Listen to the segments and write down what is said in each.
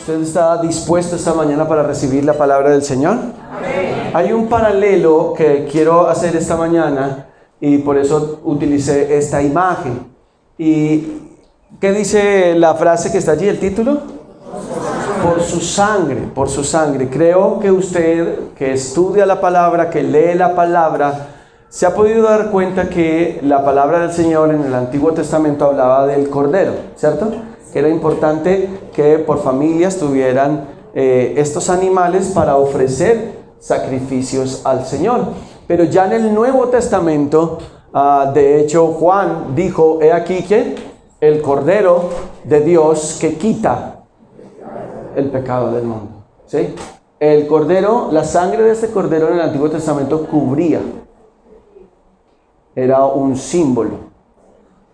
¿Usted está dispuesto esta mañana para recibir la palabra del Señor? Amén. Hay un paralelo que quiero hacer esta mañana y por eso utilicé esta imagen. ¿Y qué dice la frase que está allí, el título? Por su sangre, por su sangre. Creo que usted que estudia la palabra, que lee la palabra, se ha podido dar cuenta que la palabra del Señor en el Antiguo Testamento hablaba del Cordero, ¿cierto? Que era importante que por familias tuvieran estos animales para ofrecer sacrificios al Señor. Pero ya en el Nuevo Testamento, de hecho Juan dijo, he aquí que el Cordero de Dios que quita el pecado del mundo. ¿Sí? El Cordero, la sangre de este Cordero en el Antiguo Testamento cubría. Era un símbolo.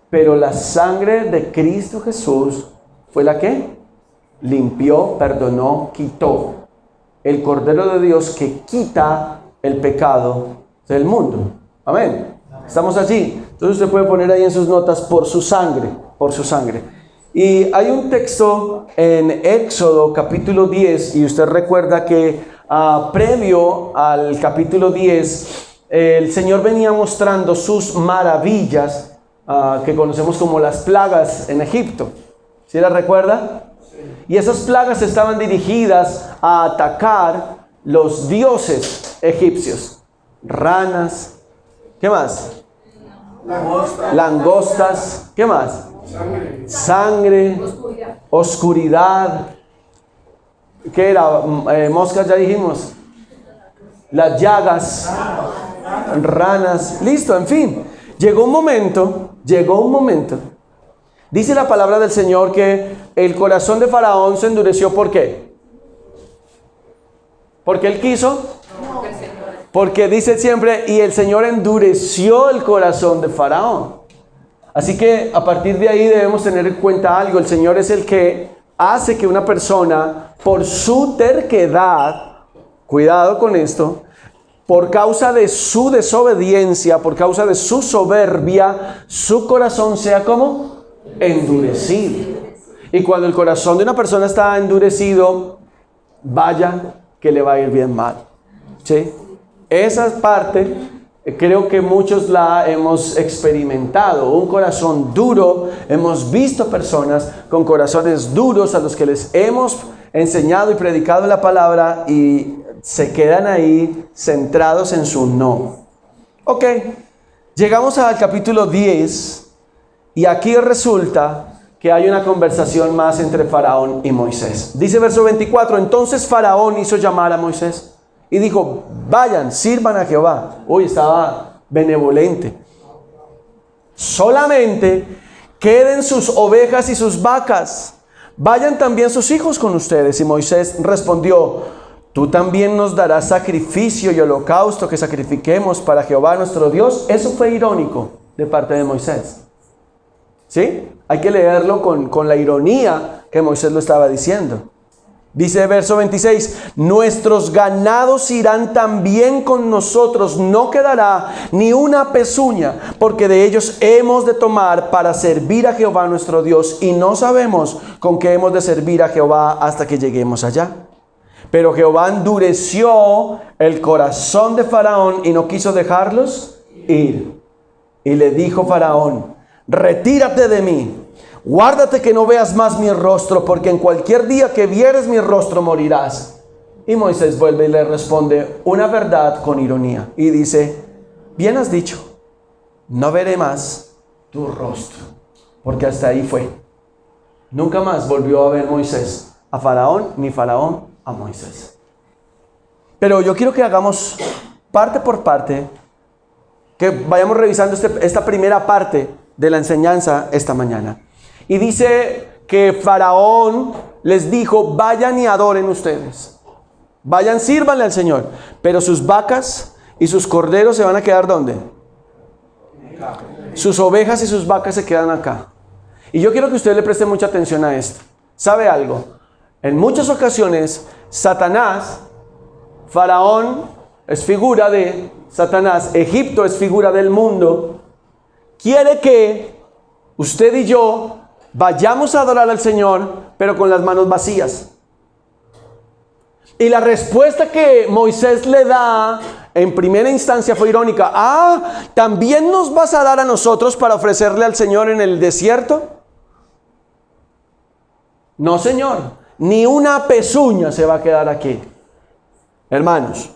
Pero la sangre de Cristo Jesús fue la que limpió, perdonó, quitó. El Cordero de Dios que quita el pecado del mundo. Amén. Estamos allí. Entonces usted puede poner ahí en sus notas, por su sangre, por su sangre. Y hay un texto en Éxodo capítulo 10, y usted recuerda que previo al capítulo 10, el Señor venía mostrando sus maravillas, que conocemos como las plagas en Egipto. ¿Sí las recuerda? Sí. Y esas plagas estaban dirigidas a atacar los dioses egipcios. Ranas, ¿qué más? Langostas, ¿qué más? Sangre, oscuridad. ¿Qué era? Moscas, ya dijimos. Las llagas, ranas, listo, en fin. Llegó un momento, dice la palabra del Señor que el corazón de Faraón se endureció. ¿Por qué? ¿Porque él quiso? Porque dice siempre, y el Señor endureció el corazón de Faraón. Así que a partir de ahí debemos tener en cuenta algo. El Señor es el que hace que una persona, por su terquedad, cuidado con esto, por causa de su desobediencia, por causa de su soberbia, su corazón sea como endurecido. Y cuando el corazón de una persona está endurecido, vaya que le va a ir bien mal. ¿Sí? Esa parte creo que muchos la hemos experimentado. Un corazón duro. Hemos visto personas con corazones duros a los que les hemos enseñado y predicado la palabra y se quedan ahí centrados en su no. Ok, llegamos al capítulo 10 y aquí resulta que hay una conversación más entre Faraón y Moisés. Dice verso 24, entonces Faraón hizo llamar a Moisés y dijo, vayan, sirvan a Jehová. Uy, estaba benevolente. Solamente queden sus ovejas y sus vacas. Vayan también sus hijos con ustedes. Y Moisés respondió, tú también nos darás sacrificio y holocausto que sacrifiquemos para Jehová nuestro Dios. Eso fue irónico de parte de Moisés. ¿Sí? Hay que leerlo con la ironía que Moisés lo estaba diciendo. Dice verso 26, nuestros ganados irán también con nosotros, no quedará ni una pezuña, porque de ellos hemos de tomar para servir a Jehová nuestro Dios, y no sabemos con qué hemos de servir a Jehová hasta que lleguemos allá. Pero Jehová endureció el corazón de Faraón y no quiso dejarlos ir. Y le dijo Faraón, retírate de mí, guárdate que no veas más mi rostro, porque en cualquier día que vieres mi rostro morirás. Y Moisés vuelve y le responde una verdad con ironía. Y dice, bien has dicho, no veré más tu rostro. Porque hasta ahí fue. Nunca más volvió a ver Moisés a Faraón, ni Faraón a Moisés. Pero yo quiero que hagamos parte por parte, que vayamos revisando esta primera parte de la enseñanza esta mañana. Y dice que Faraón les dijo, vayan y adoren ustedes. Vayan, sírvanle al Señor. Pero sus vacas y sus corderos se van a quedar ¿dónde? Sus ovejas y sus vacas se quedan acá. Y yo quiero que usted le preste mucha atención a esto. ¿Sabe algo? En muchas ocasiones, Satanás, Faraón es figura de Satanás, Egipto es figura del mundo, quiere que usted y yo vayamos a adorar al Señor, pero con las manos vacías. Y la respuesta que Moisés le da en primera instancia fue irónica. ¿También nos vas a dar a nosotros para ofrecerle al Señor en el desierto? No, Señor, ni una pezuña se va a quedar aquí. Hermanos,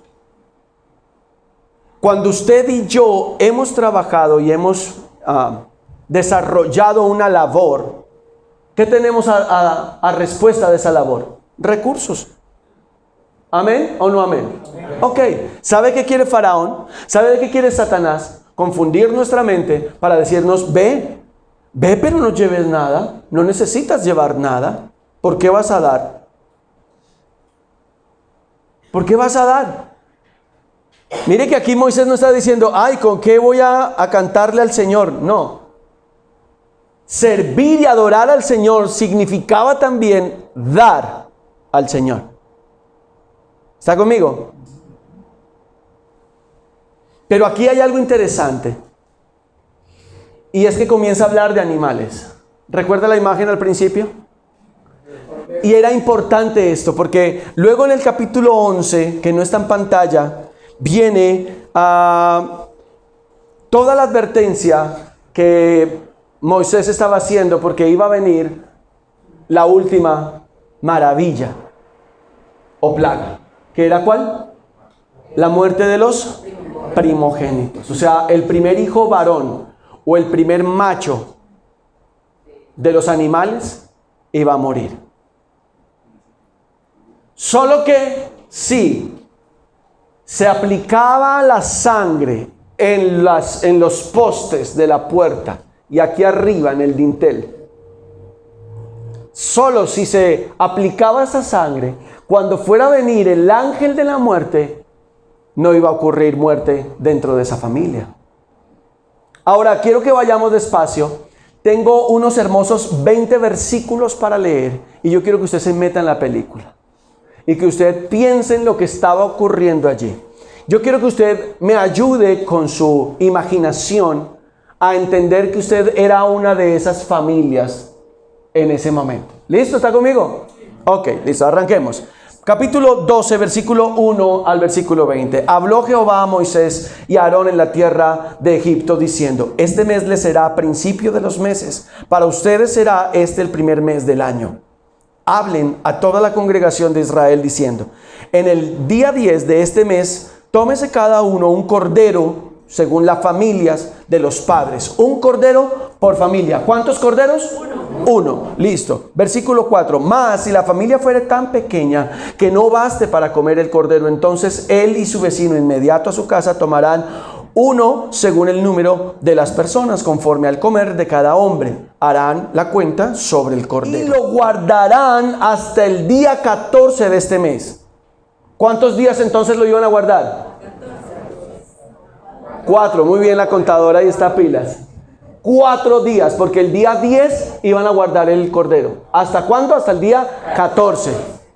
cuando usted y yo hemos trabajado y hemos desarrollado una labor, ¿qué tenemos a respuesta de esa labor? Recursos. ¿Amén o no amén? Ok, ¿sabe qué quiere Faraón? ¿Sabe qué quiere Satanás? Confundir nuestra mente para decirnos, ve pero no lleves nada, no necesitas llevar nada. ¿Por qué vas a dar? ¿Por qué vas a dar? Mire que aquí Moisés no está diciendo, ¿con qué voy a cantarle al Señor? No. Servir y adorar al Señor significaba también dar al Señor. ¿Está conmigo? Pero aquí hay algo interesante. Y es que comienza a hablar de animales. ¿Recuerda la imagen al principio? Y era importante esto, porque luego en el capítulo 11, que no está en pantalla, viene toda la advertencia que Moisés estaba haciendo, porque iba a venir la última maravilla o plaga. ¿Que era cuál? La muerte de los primogénitos. O sea, el primer hijo varón o el primer macho de los animales iba a morir. Solo que si se aplicaba la sangre en los postes de la puerta y aquí arriba en el dintel, solo si se aplicaba esa sangre, cuando fuera a venir el ángel de la muerte, no iba a ocurrir muerte dentro de esa familia. Ahora, quiero que vayamos despacio. Tengo unos hermosos 20 versículos para leer y yo quiero que usted se meta en la película y que usted piense en lo que estaba ocurriendo allí. Yo quiero que usted me ayude con su imaginación a entender que usted era una de esas familias en ese momento. ¿Listo? ¿Está conmigo? Ok, listo, arranquemos. Capítulo 12, versículo 1 al versículo 20. Habló Jehová a Moisés y a Aarón en la tierra de Egipto, diciendo: este mes les será principio de los meses. Para ustedes será este el primer mes del año. Hablen a toda la congregación de Israel, diciendo: en el día 10 de este mes, tómese cada uno un cordero, según las familias de los padres. Un cordero por familia. ¿Cuántos corderos? Uno. Listo. Versículo 4. Mas si la familia fuere tan pequeña que no baste para comer el cordero, entonces él y su vecino inmediato a su casa tomarán uno según el número de las personas, conforme al comer de cada hombre. Harán la cuenta sobre el cordero. Y lo guardarán hasta el día 14 de este mes. ¿Cuántos días entonces lo iban a guardar? 4. Muy bien, la contadora ahí está pilas. 4 días, porque el día 10 iban a guardar el cordero. ¿Hasta cuándo? Hasta el día 14.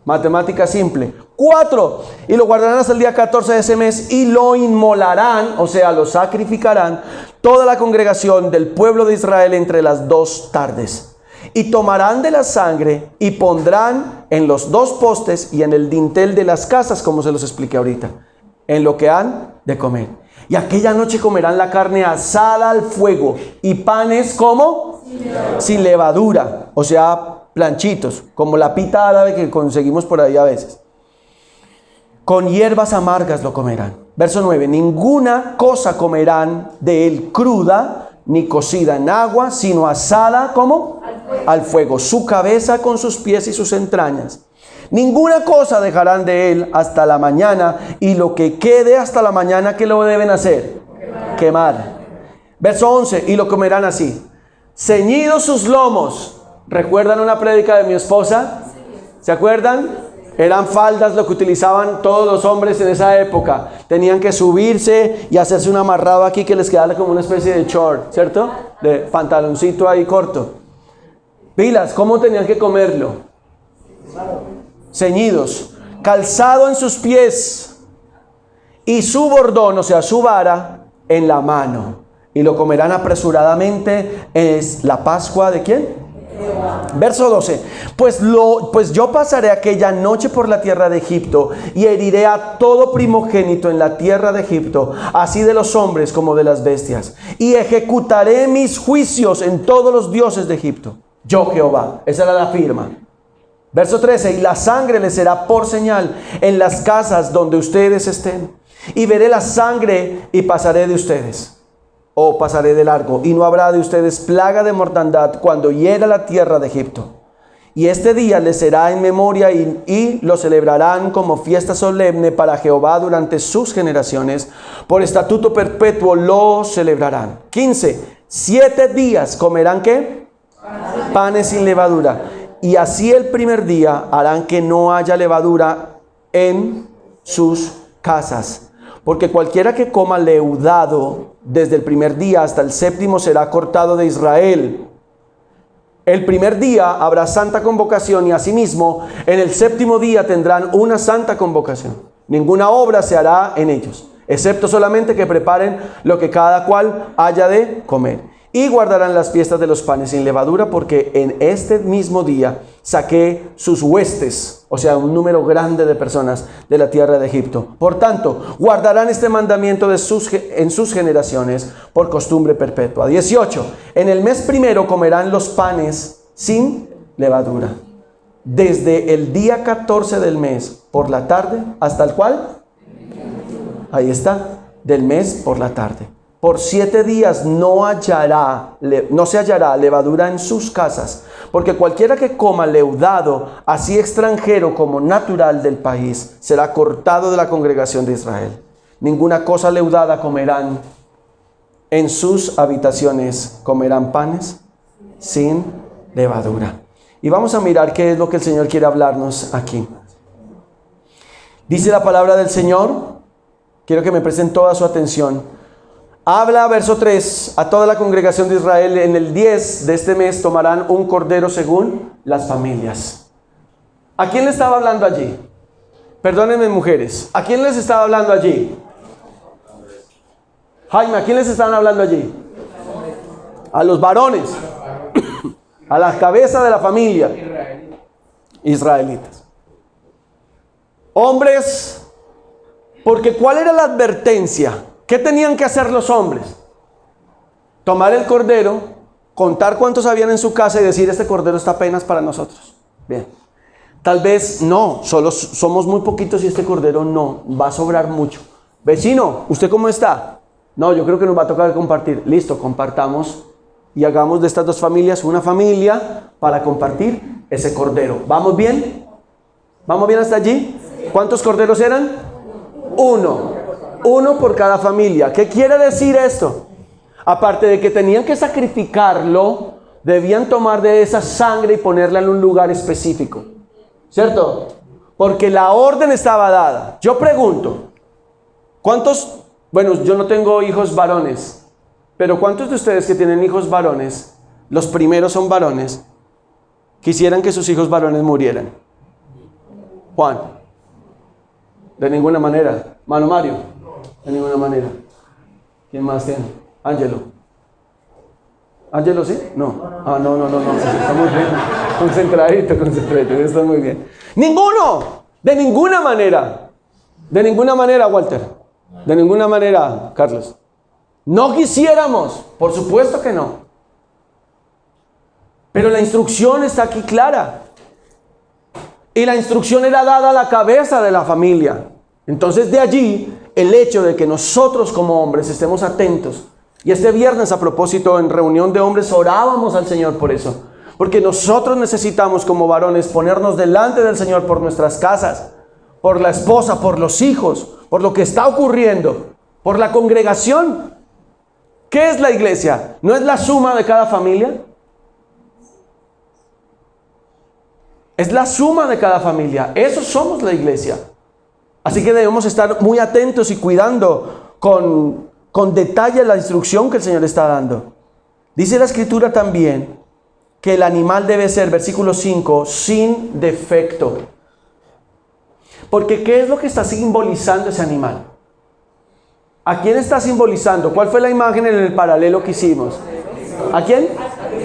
Matemática simple. 4. Y lo guardarán hasta el día 14 de ese mes y lo inmolarán, o sea, lo sacrificarán, toda la congregación del pueblo de Israel entre las 2 tardes. Y tomarán de la sangre y pondrán en los 2 postes y en el dintel de las casas, como se los expliqué ahorita, en lo que han de comer. Y aquella noche comerán la carne asada al fuego y panes como sin levadura, o sea, planchitos, como la pita árabe que conseguimos por ahí a veces. Con hierbas amargas lo comerán. Verso 9. Ninguna cosa comerán de él cruda, ni cocida en agua, sino asada como al fuego. Su cabeza con sus pies y sus entrañas. Ninguna cosa dejarán de él hasta la mañana, y lo que quede hasta la mañana, ¿qué lo deben hacer? Quemar. Verso 11. Y lo comerán así: ceñidos sus lomos. ¿Recuerdan una prédica de mi esposa? ¿Se acuerdan? Eran faldas lo que utilizaban todos los hombres en esa época. Tenían que subirse y hacerse un amarrado aquí que les quedara como una especie de short, ¿cierto? De pantaloncito ahí corto. Pilas, ¿cómo tenían que comerlo? Ceñidos, calzado en sus pies y su bordón, o sea, su vara, en la mano. Y lo comerán apresuradamente. Es la Pascua ¿de quién? Verso 12. Pues yo pasaré aquella noche por la tierra de Egipto y heriré a todo primogénito en la tierra de Egipto, así de los hombres como de las bestias. Y ejecutaré mis juicios en todos los dioses de Egipto. Yo Jehová. Esa era la firma. Verso 13. Y la sangre les será por señal en las casas donde ustedes estén. Y veré la sangre y pasaré de ustedes. O pasaré de largo, y no habrá de ustedes plaga de mortandad cuando hiera la tierra de Egipto. Y este día les será en memoria y lo celebrarán como fiesta solemne para Jehová durante sus generaciones. Por estatuto perpetuo lo celebrarán. 15. 7 días comerán ¿qué? Panes sin levadura. Y así el primer día harán que no haya levadura en sus casas. Porque cualquiera que coma leudado desde el primer día hasta el séptimo será cortado de Israel. El primer día habrá santa convocación y asimismo en el séptimo día tendrán una santa convocación. Ninguna obra se hará en ellos, excepto solamente que preparen lo que cada cual haya de comer. Y guardarán las fiestas de los panes sin levadura, porque en este mismo día saqué sus huestes, o sea, un número grande de personas de la tierra de Egipto. Por tanto, guardarán este mandamiento en sus generaciones por costumbre perpetua. 18. En el mes primero comerán los panes sin levadura, desde el día 14 del mes por la tarde hasta el cual, ahí está, del mes por la tarde. Por 7 días no se hallará levadura en sus casas, porque cualquiera que coma leudado, así extranjero como natural del país, será cortado de la congregación de Israel. Ninguna cosa leudada comerán en sus habitaciones, comerán panes sin levadura. Y vamos a mirar qué es lo que el Señor quiere hablarnos aquí. Dice la palabra del Señor, quiero que me presten toda su atención. Habla, verso 3, a toda la congregación de Israel: en el 10 de este mes tomarán un cordero según las familias. ¿A quién le estaba hablando allí? Perdónenme, mujeres, ¿a quién les estaba hablando allí? Jaime, ¿a quién les estaban hablando allí? A los varones, a la cabeza de la familia, israelitas. Hombres, porque ¿cuál era la advertencia? ¿Qué tenían que hacer los hombres? Tomar el cordero, contar cuántos habían en su casa y decir: este cordero está apenas para nosotros. Bien. Tal vez no, solo somos muy poquitos y este cordero no, va a sobrar mucho. Vecino, ¿usted cómo está? No, yo creo que nos va a tocar compartir. Listo, compartamos y hagamos de estas dos familias una familia para compartir ese cordero. ¿Vamos bien? ¿Vamos bien hasta allí? ¿Cuántos corderos eran? Uno por cada familia. ¿Qué quiere decir esto? Aparte de que tenían que sacrificarlo, debían tomar de esa sangre y ponerla en un lugar específico. ¿Cierto? Porque la orden estaba dada. Yo pregunto, ¿cuántos? Bueno, yo no tengo hijos varones, pero ¿cuántos de ustedes que tienen hijos varones, los primeros son varones, quisieran que sus hijos varones murieran? Juan. De ninguna manera. Mano Mario. De ninguna manera. ¿Quién más tiene? Ángelo. ¿Ángelo sí? No. Ah, no. Está muy bien. Concentradito. Está muy bien. ¡Ninguno! De ninguna manera. De ninguna manera, Walter. De ninguna manera, Carlos. No quisiéramos. Por supuesto que no. Pero la instrucción está aquí clara. Y la instrucción era dada a la cabeza de la familia. Entonces de allí el hecho de que nosotros como hombres estemos atentos. Y este viernes, a propósito, en reunión de hombres orábamos al Señor por eso. Porque nosotros necesitamos como varones ponernos delante del Señor por nuestras casas, por la esposa, por los hijos, por lo que está ocurriendo, por la congregación. ¿Qué es la iglesia? ¿No es la suma de cada familia? Es la suma de cada familia. Eso somos la iglesia. Así que debemos estar muy atentos y cuidando con detalle la instrucción que el Señor está dando. Dice la Escritura también que el animal debe ser, versículo 5, sin defecto. Porque ¿qué es lo que está simbolizando ese animal? ¿A quién está simbolizando? ¿Cuál fue la imagen en el paralelo que hicimos? ¿A quién?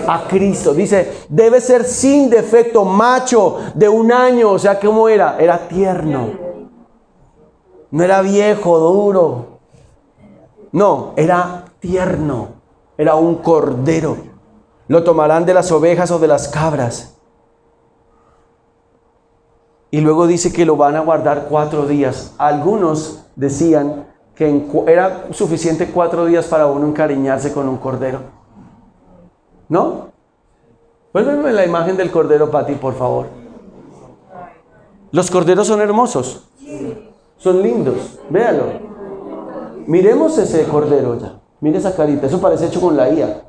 A Cristo. Dice, debe ser sin defecto, macho, de 1 año. O sea, ¿cómo era? Era tierno. No era viejo, duro. No, era tierno. Era un cordero. Lo tomarán de las ovejas o de las cabras. Y luego dice que lo van a guardar 4 días. Algunos decían que era suficiente 4 días para uno encariñarse con un cordero. ¿No? Vuélveme la imagen del cordero, Pati, por favor. Los corderos son hermosos. Son lindos. Véalo. Miremos ese cordero ya. Mire esa carita. Eso parece hecho con la IA.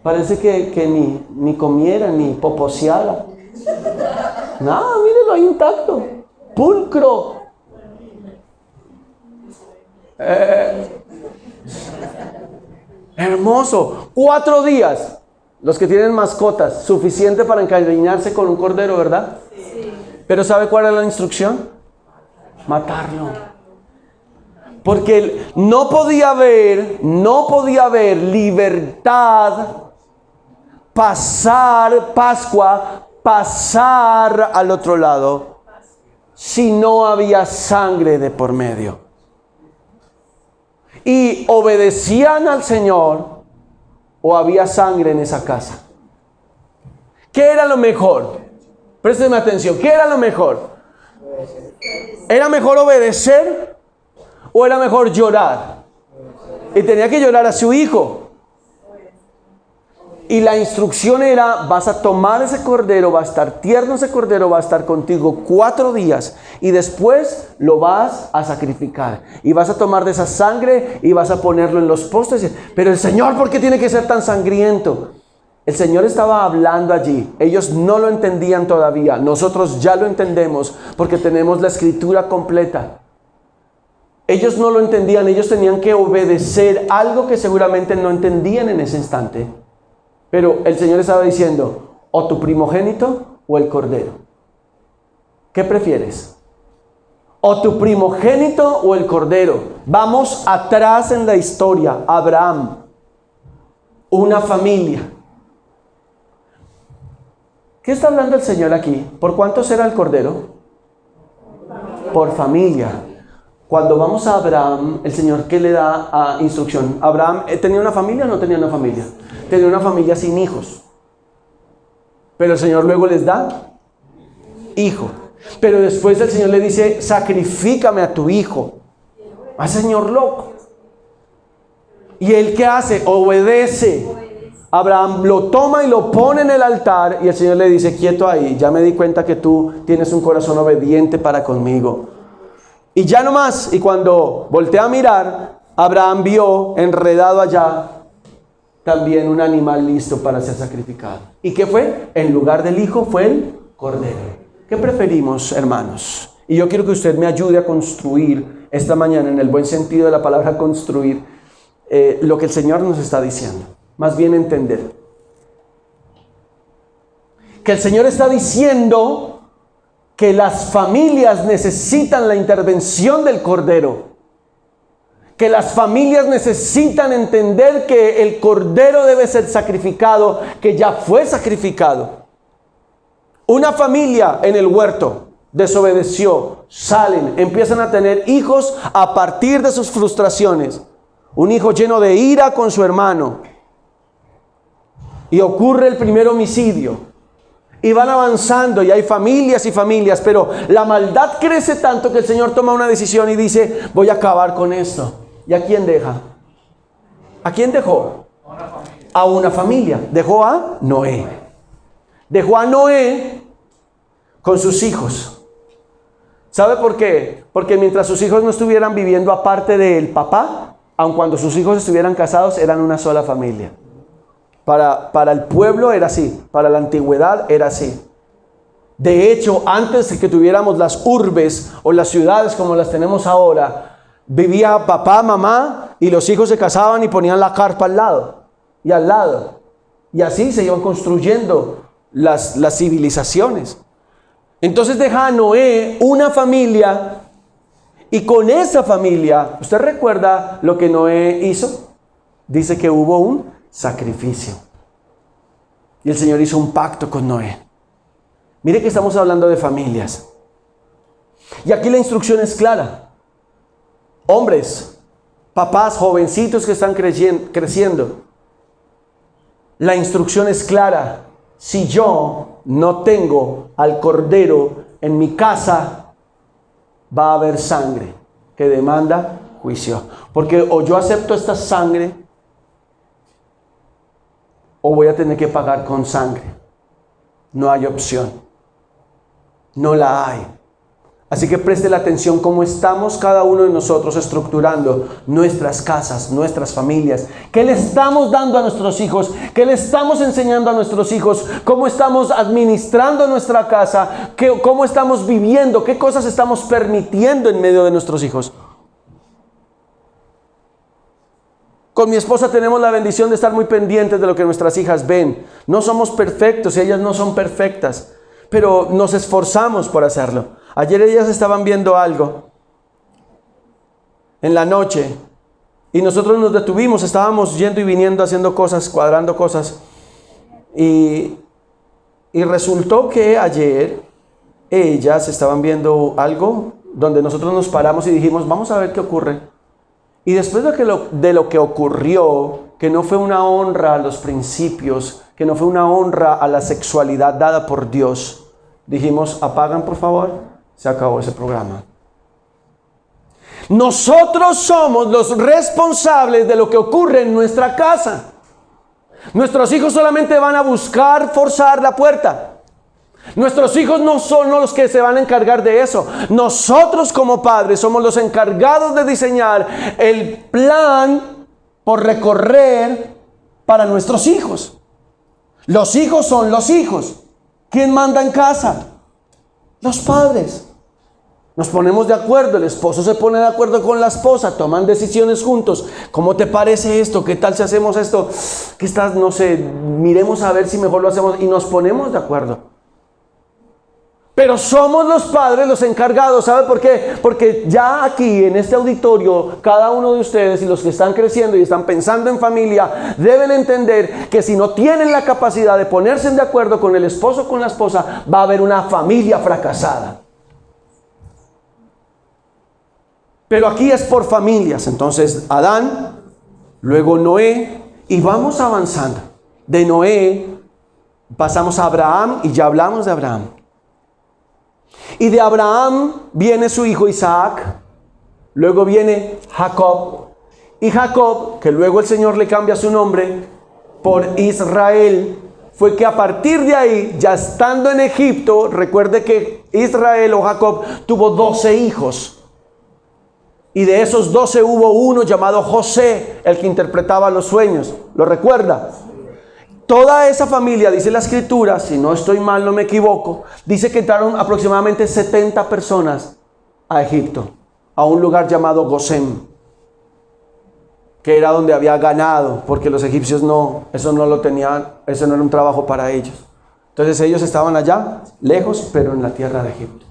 Parece que ni comiera, ni poposeara. Nada, mírelo ahí intacto. Pulcro. Hermoso. 4 días. Los que tienen mascotas, suficiente para encariñarse con un cordero, ¿verdad? Sí. Pero ¿sabe cuál es la instrucción? Matarlo. Porque no podía haber libertad, Pascua, pasar al otro lado, si no había sangre de por medio. Y obedecían al Señor o había sangre en esa casa. ¿Qué era lo mejor? Présteme atención. ¿Qué era lo mejor? ¿Era mejor obedecer o era mejor llorar? Y tenía que llorar a su hijo. Y la instrucción era, vas a tomar ese cordero, va a estar tierno ese cordero, va a estar contigo 4 días y después lo vas a sacrificar. Y vas a tomar de esa sangre y vas a ponerlo en los postes. Pero el Señor, ¿por qué tiene que ser tan sangriento? El Señor estaba hablando allí. Ellos no lo entendían todavía. Nosotros ya lo entendemos porque tenemos la escritura completa. Ellos no lo entendían. Ellos tenían que obedecer algo que seguramente no entendían en ese instante. Pero el Señor estaba diciendo, o tu primogénito o el cordero. ¿Qué prefieres? O tu primogénito o el cordero. Vamos atrás en la historia. Abraham, una familia. ¿Qué está hablando el Señor aquí? ¿Por cuántos era el cordero? Por familia. Cuando vamos a Abraham, el Señor, ¿qué le da instrucción? ¿Abraham tenía una familia o no tenía una familia? Tenía una familia sin hijos. Pero el Señor luego les da hijo. Pero después el Señor le dice, sacrifícame a tu hijo. ¡Ah, Señor loco! ¿Y él qué hace? Obedece. Abraham lo toma y lo pone en el altar y el Señor le dice, quieto ahí, ya me di cuenta que tú tienes un corazón obediente para conmigo. Y ya no más. Y cuando voltea a mirar, Abraham vio enredado allá también un animal listo para ser sacrificado. ¿Y qué fue? En lugar del hijo fue el cordero. ¿Qué preferimos, hermanos? Y yo quiero que usted me ayude a construir esta mañana, en el buen sentido de la palabra construir, lo que el Señor nos está diciendo. Más bien entender. Que el Señor está diciendo que las familias necesitan la intervención del cordero. Que las familias necesitan entender que el cordero debe ser sacrificado, que ya fue sacrificado. Una familia en el huerto desobedeció, salen, empiezan a tener hijos a partir de sus frustraciones. Un hijo lleno de ira con su hermano. Y ocurre el primer homicidio. Y van avanzando y hay familias y familias, pero la maldad crece tanto que el Señor toma una decisión y dice, voy a acabar con esto. ¿Y a quién deja? ¿A quién dejó? A una familia. Dejó a Noé. Dejó a Noé con sus hijos. ¿Sabe por qué? Porque mientras sus hijos no estuvieran viviendo aparte del papá, aun cuando sus hijos estuvieran casados, eran una sola familia. Para el pueblo era así, para la antigüedad era así. De hecho, antes de que tuviéramos las urbes o las ciudades como las tenemos ahora, vivía papá, mamá y los hijos se casaban y ponían la carpa al lado y al lado. Y así se iban construyendo las civilizaciones. Entonces deja a Noé una familia y con esa familia, ¿usted recuerda lo que Noé hizo? dice que hubo un sacrificio. Y el Señor hizo un pacto con Noé. Mire que estamos hablando de familias. Y aquí la instrucción es clara. Hombres, papás, jovencitos que están creciendo. La instrucción es clara. Si yo no tengo al cordero en mi casa, va a haber sangre que demanda juicio. Porque o yo acepto esta sangre, o voy a tener que pagar con sangre. No hay opción. No la hay. Así que preste la atención cómo estamos cada uno de nosotros estructurando nuestras casas, nuestras familias. ¿Qué le estamos dando a nuestros hijos? ¿Qué le estamos enseñando a nuestros hijos? ¿Cómo estamos administrando nuestra casa? ¿Cómo estamos viviendo? ¿Qué cosas estamos permitiendo en medio de nuestros hijos? Con mi esposa tenemos la bendición de estar muy pendientes de lo que nuestras hijas ven. No somos perfectos y ellas no son perfectas, pero nos esforzamos por hacerlo. Ayer ellas estaban viendo algo en la noche y nosotros nos detuvimos, estábamos yendo y viniendo haciendo cosas, cuadrando cosas. Y resultó que ayer ellas estaban viendo algo donde nosotros nos paramos y dijimos, vamos a ver qué ocurre. Y después de lo que ocurrió, que no fue una honra a los principios, que no fue una honra a la sexualidad dada por Dios, dijimos, apagan por favor. Se acabó ese programa. Nosotros somos los responsables de lo que ocurre en nuestra casa. Nuestros hijos solamente van a buscar forzar la puerta. Nuestros hijos no son los que se van a encargar de eso. Nosotros como padres somos los encargados de diseñar el plan por recorrer para nuestros hijos. Los hijos son los hijos. ¿Quién manda en casa? Los padres. Nos ponemos de acuerdo, el esposo se pone de acuerdo con la esposa, toman decisiones juntos. ¿Cómo te parece esto? ¿Qué tal si hacemos esto? ¿Qué estás? No sé, miremos a ver si mejor lo hacemos y nos ponemos de acuerdo. Pero somos los padres los encargados, ¿sabe por qué? Porque ya aquí en este auditorio, cada uno de ustedes y los que están creciendo y están pensando en familia, deben entender que si no tienen la capacidad de ponerse de acuerdo con el esposo o con la esposa, va a haber una familia fracasada. Pero aquí es por familias. Entonces Adán, luego Noé, y vamos avanzando. De Noé pasamos a Abraham y ya hablamos de Abraham. Y de Abraham viene su hijo Isaac, luego viene Jacob. Y Jacob, que luego el Señor le cambia su nombre por Israel, fue que a partir de ahí, ya estando en Egipto, recuerde que Israel o Jacob tuvo 12 hijos. Y de esos 12 hubo uno llamado José, el que interpretaba los sueños. ¿Lo recuerda? Toda esa familia, dice la escritura, si no estoy mal, no me equivoco, dice que entraron aproximadamente 70 personas a Egipto, a un lugar llamado Gosén, que era donde había ganado, porque los egipcios eso no lo tenían, eso no era un trabajo para ellos. Entonces ellos estaban allá, lejos, pero en la tierra de Egipto.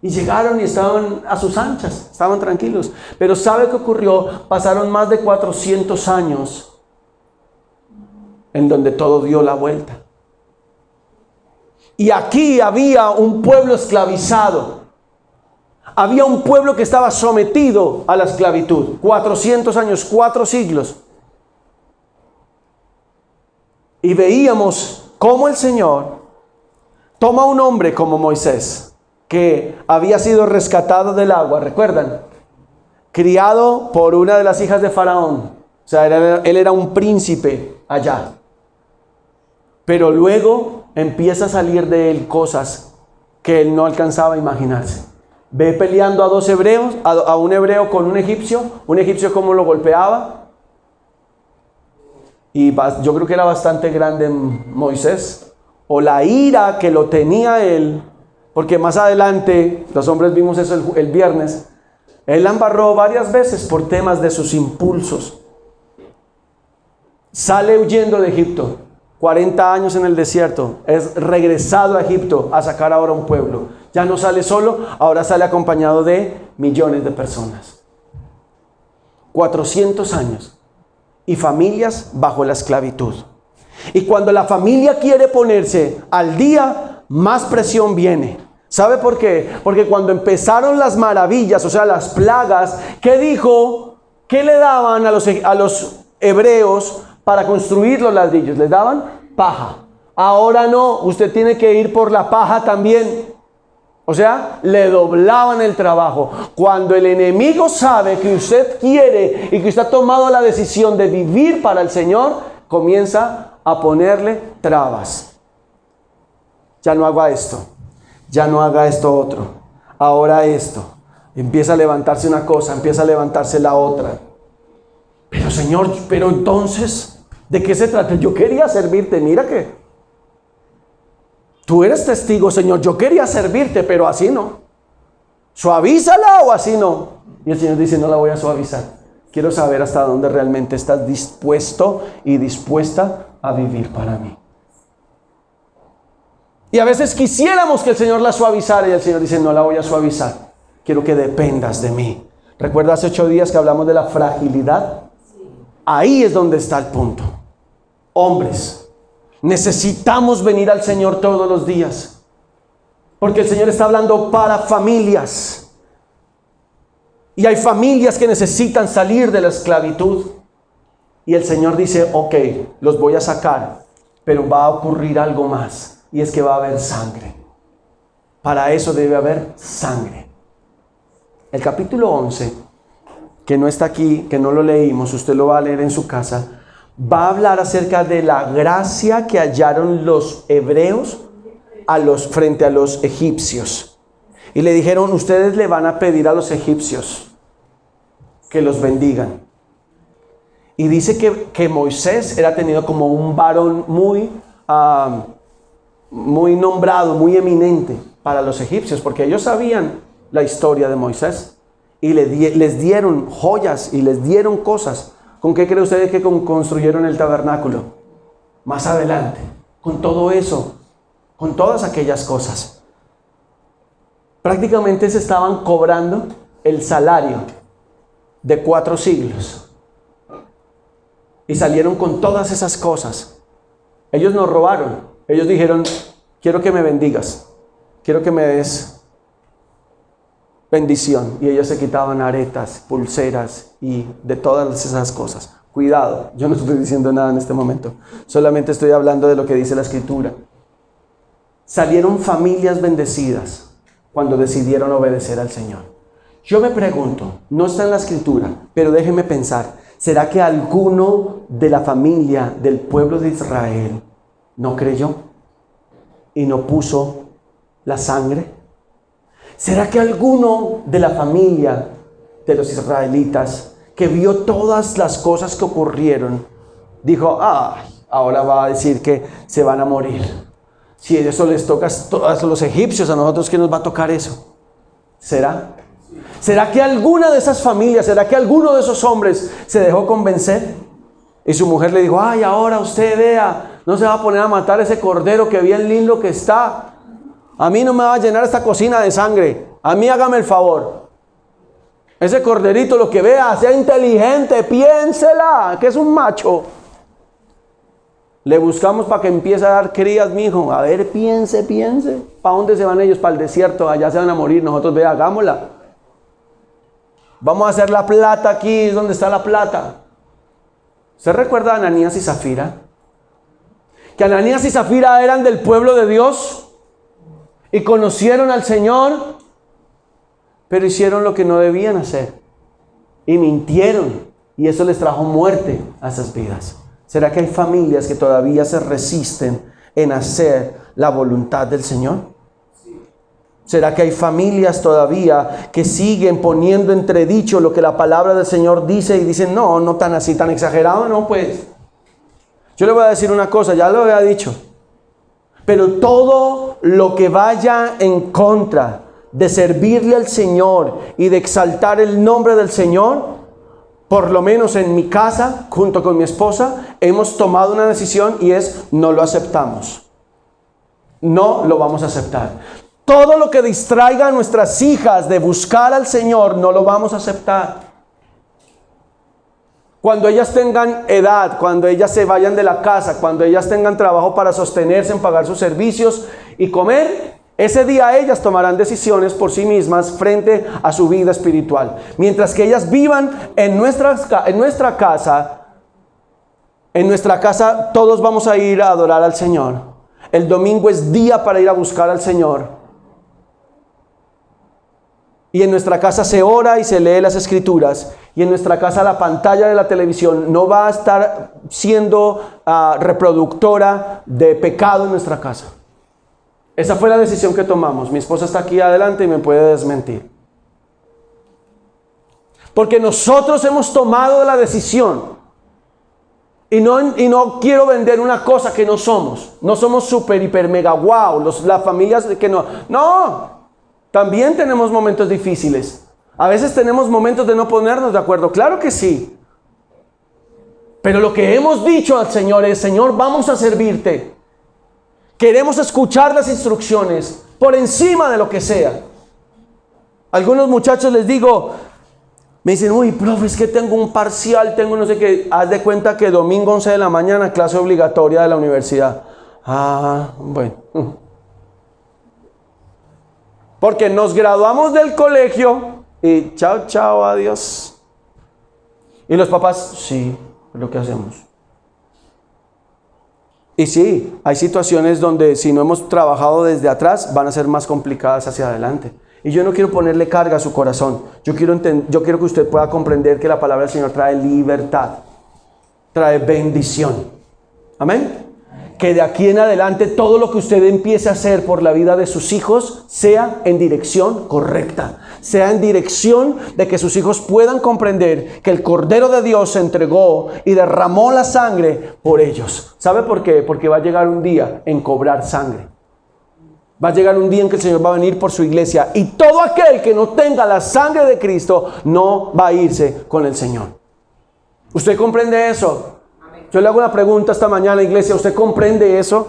Y llegaron y estaban a sus anchas, estaban tranquilos. Pero ¿sabe qué ocurrió? Pasaron más de 400 años en donde todo dio la vuelta. Y aquí había un pueblo esclavizado. Había un pueblo que estaba sometido a la esclavitud. 400 años, 4 siglos. Y veíamos cómo el Señor toma a un hombre como Moisés, que había sido rescatado del agua, ¿recuerdan? Criado por una de las hijas de Faraón. O sea, él era un príncipe allá. Pero luego empieza a salir de él cosas que él no alcanzaba a imaginarse. Ve peleando a 2 hebreos, a un hebreo con un egipcio cómo lo golpeaba. Y yo creo que era bastante grande Moisés, o la ira que lo tenía él, porque más adelante, los hombres vimos eso el viernes, él la embarró varias veces por temas de sus impulsos. Sale huyendo de Egipto, 40 años en el desierto, es regresado a Egipto a sacar ahora un pueblo. Ya no sale solo, ahora sale acompañado de millones de personas. 400 años. y familias bajo la esclavitud. Y cuando la familia quiere ponerse al día, más presión viene. ¿Sabe por qué? Porque cuando empezaron las maravillas, o sea, las plagas, ¿qué dijo? ¿Qué le daban a los hebreos para construir los ladrillos? Les daban paja. Ahora no, usted tiene que ir por la paja también. O sea, le doblaban el trabajo. Cuando el enemigo sabe que usted quiere y que usted ha tomado la decisión de vivir para el Señor, comienza a ponerle trabas. Ya no haga esto, ya no haga esto otro, ahora esto. Empieza a levantarse una cosa, empieza a levantarse la otra. Pero Señor, pero entonces, ¿de qué se trata? Yo quería servirte, mira que tú eres testigo, Señor, yo quería servirte, pero así no. Suavízala o así no. Y el Señor dice, no la voy a suavizar. Quiero saber hasta dónde realmente estás dispuesto y dispuesta a vivir para mí. Y a veces quisiéramos que el Señor la suavizara y el Señor dice, no la voy a suavizar. Quiero que dependas de mí. ¿Recuerda hace 8 días que hablamos de la fragilidad? Ahí es donde está el punto. Hombres, necesitamos venir al Señor todos los días. Porque el Señor está hablando para familias. Y hay familias que necesitan salir de la esclavitud. Y el Señor dice, ok, los voy a sacar, pero va a ocurrir algo más. Y es que va a haber sangre. Para eso debe haber sangre. El capítulo 11, que no está aquí, que no lo leímos, usted lo va a leer en su casa, va a hablar acerca de la gracia que hallaron los hebreos frente a los egipcios. Y le dijeron, ustedes le van a pedir a los egipcios que los bendigan. Y dice que Moisés era tenido como un varón muy nombrado, muy eminente para los egipcios, porque ellos sabían la historia de Moisés y les dieron joyas y les dieron cosas. ¿Con qué cree usted que construyeron el tabernáculo? Más adelante, con todo eso, con todas aquellas cosas. Prácticamente se estaban cobrando el salario de 4 siglos. Y salieron con todas esas cosas. Ellos nos robaron. Ellos dijeron, quiero que me bendigas. Quiero que me des bendición. Y ellos se quitaban aretas, pulseras y de todas esas cosas. Cuidado, yo no estoy diciendo nada en este momento. Solamente estoy hablando de lo que dice la Escritura. Salieron familias bendecidas cuando decidieron obedecer al Señor. Yo me pregunto, no está en la Escritura, pero déjeme pensar. ¿Será que alguno de la familia del pueblo de Israel no creyó y no puso la sangre? ¿Será que alguno de la familia de los israelitas que vio todas las cosas que ocurrieron dijo, ahora va a decir que se van a morir? Si eso les toca a los egipcios, a nosotros, ¿qué nos va a tocar eso? ¿Será? ¿Será que alguna de esas familias, será que alguno de esos hombres se dejó convencer? Y su mujer le dijo, ahora usted vea, no se va a poner a matar ese cordero que bien lindo que está. A mí no me va a llenar esta cocina de sangre. A mí hágame el favor. Ese corderito, lo que vea, sea inteligente, piénsela, que es un macho. Le buscamos para que empiece a dar crías, mijo. A ver, piense. ¿Para dónde se van ellos? Para el desierto, allá se van a morir. Nosotros, vea, hagámosla. Vamos a hacer la plata aquí, ¿dónde está la plata? ¿Usted recuerda a Ananías y Zafira? Que Ananías y Zafira eran del pueblo de Dios y conocieron al Señor, pero hicieron lo que no debían hacer y mintieron, y eso les trajo muerte a esas vidas. ¿Será que hay familias que todavía se resisten en hacer la voluntad del Señor? ¿Será que hay familias todavía que siguen poniendo entredicho lo que la palabra del Señor dice y dicen, no tan así, tan exagerado, no pues? Yo le voy a decir una cosa, ya lo había dicho, pero todo lo que vaya en contra de servirle al Señor y de exaltar el nombre del Señor, por lo menos en mi casa, junto con mi esposa, hemos tomado una decisión y es, no lo aceptamos. No lo vamos a aceptar. Todo lo que distraiga a nuestras hijas de buscar al Señor, no lo vamos a aceptar. Cuando ellas tengan edad, cuando ellas se vayan de la casa, cuando ellas tengan trabajo para sostenerse, en pagar sus servicios y comer, ese día ellas tomarán decisiones por sí mismas frente a su vida espiritual. Mientras que ellas vivan en nuestra casa todos vamos a ir a adorar al Señor. El domingo es día para ir a buscar al Señor. Y en nuestra casa se ora y se lee las Escrituras. Y en nuestra casa la pantalla de la televisión no va a estar siendo reproductora de pecado en nuestra casa. Esa fue la decisión que tomamos. Mi esposa está aquí adelante y me puede desmentir. Porque nosotros hemos tomado la decisión. Y no quiero vender una cosa que no somos. No somos super, hiper, mega, wow. Las familias que no. No. También tenemos momentos difíciles. A veces tenemos momentos de no ponernos de acuerdo. Claro que sí. Pero lo que hemos dicho al Señor es: Señor, vamos a servirte. Queremos escuchar las instrucciones por encima de lo que sea. Algunos muchachos les digo, me dicen: uy, profe, es que tengo un parcial, tengo no sé qué. Haz de cuenta que domingo 11 de la mañana, clase obligatoria de la universidad. Ah, bueno. Porque nos graduamos del colegio y chao, chao, adiós. Y los papás, sí, es lo que hacemos. Y sí, hay situaciones donde si no hemos trabajado desde atrás, van a ser más complicadas hacia adelante. Y yo no quiero ponerle carga a su corazón. Yo quiero que usted pueda comprender que la palabra del Señor trae libertad, trae bendición. Amén. Que de aquí en adelante todo lo que usted empiece a hacer por la vida de sus hijos sea en dirección correcta. Sea en dirección de que sus hijos puedan comprender que el Cordero de Dios se entregó y derramó la sangre por ellos. ¿Sabe por qué? Porque va a llegar un día en cobrar sangre. Va a llegar un día en que el Señor va a venir por su iglesia. Y todo aquel que no tenga la sangre de Cristo no va a irse con el Señor. ¿Usted comprende eso? Yo le hago una pregunta esta mañana, iglesia. ¿Usted comprende eso?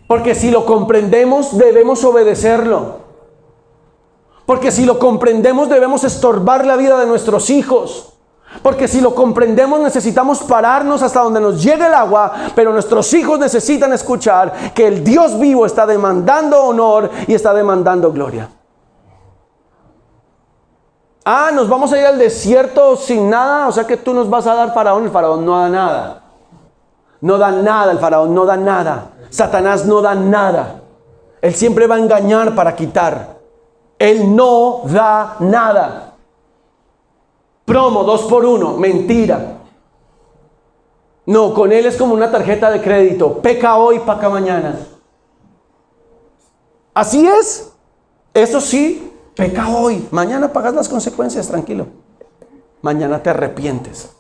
Porque si lo comprendemos, debemos obedecerlo. Porque si lo comprendemos, debemos estorbar la vida de nuestros hijos. Porque si lo comprendemos, necesitamos pararnos hasta donde nos llegue el agua. Pero nuestros hijos necesitan escuchar que el Dios vivo está demandando honor y está demandando gloria. Ah, nos vamos a ir al desierto sin nada. O sea que tú nos vas a dar faraón. El faraón no da nada. No da nada, el faraón no da nada. Satanás no da nada. Él siempre va a engañar para quitar. Él no da nada. Promo, 2x1, mentira. No, con él es como una tarjeta de crédito. Peca hoy, paga mañana. Así es. Eso sí. Peca hoy, mañana pagas las consecuencias, tranquilo. Mañana te arrepientes.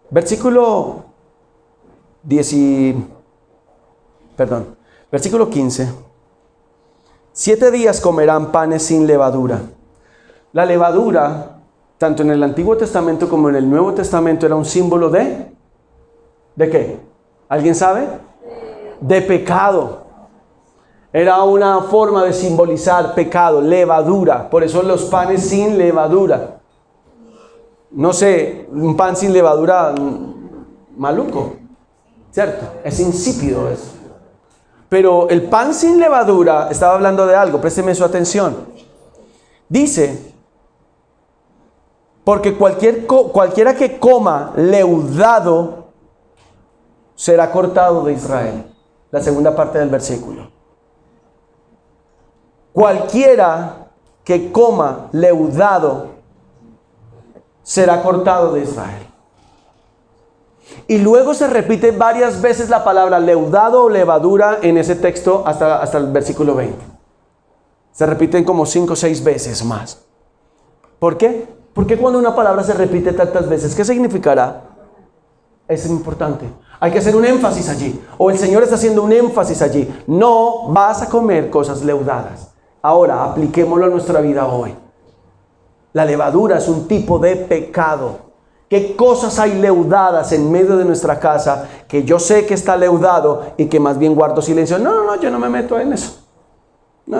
Versículo 15. 7 días comerán panes sin levadura. La levadura, tanto en el Antiguo Testamento como en el Nuevo Testamento, era un símbolo ¿de qué? ¿Alguien sabe? De pecado. Era una forma de simbolizar pecado, levadura. Por eso los panes sin levadura. No sé, un pan sin levadura, maluco, ¿cierto? Es insípido eso. Pero el pan sin levadura estaba hablando de algo, présteme su atención. Dice, porque cualquiera que coma leudado será cortado de Israel. La segunda parte del versículo. Cualquiera que coma leudado será cortado de Israel. Y luego se repite varias veces la palabra leudado o levadura en ese texto hasta el versículo 20. Se repiten como 5 o 6 veces más. ¿Por qué? Porque cuando una palabra se repite tantas veces, ¿qué significará? Es importante. Hay que hacer un énfasis allí. O el Señor está haciendo un énfasis allí. No vas a comer cosas leudadas. Ahora, apliquémoslo a nuestra vida hoy. La levadura es un tipo de pecado. ¿Qué cosas hay leudadas en medio de nuestra casa que yo sé que está leudado y que más bien guardo silencio? No, yo no me meto en eso. No.